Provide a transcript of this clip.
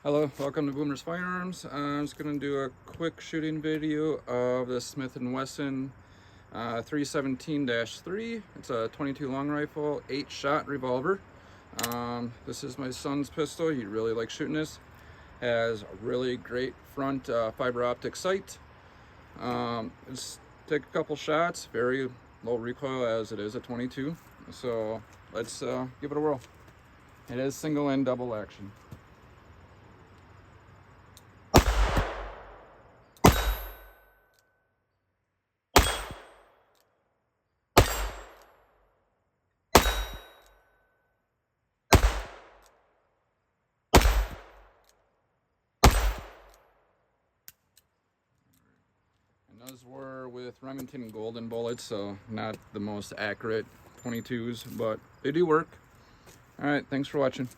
Hello, welcome to Boomer's Firearms. I'm just going to do a quick shooting video of the Smith & Wesson 317-3. It's a 22 long rifle, 8-shot revolver. This is my son's pistol. He really likes shooting this. Has a really great front fiber optic sight. Just take a couple shots, very low recoil as it is a 22. So let's give it a whirl. It is single and double action. And those were with Remington golden bullets, so not the most accurate 22s, but they do work. All right, thanks for watching.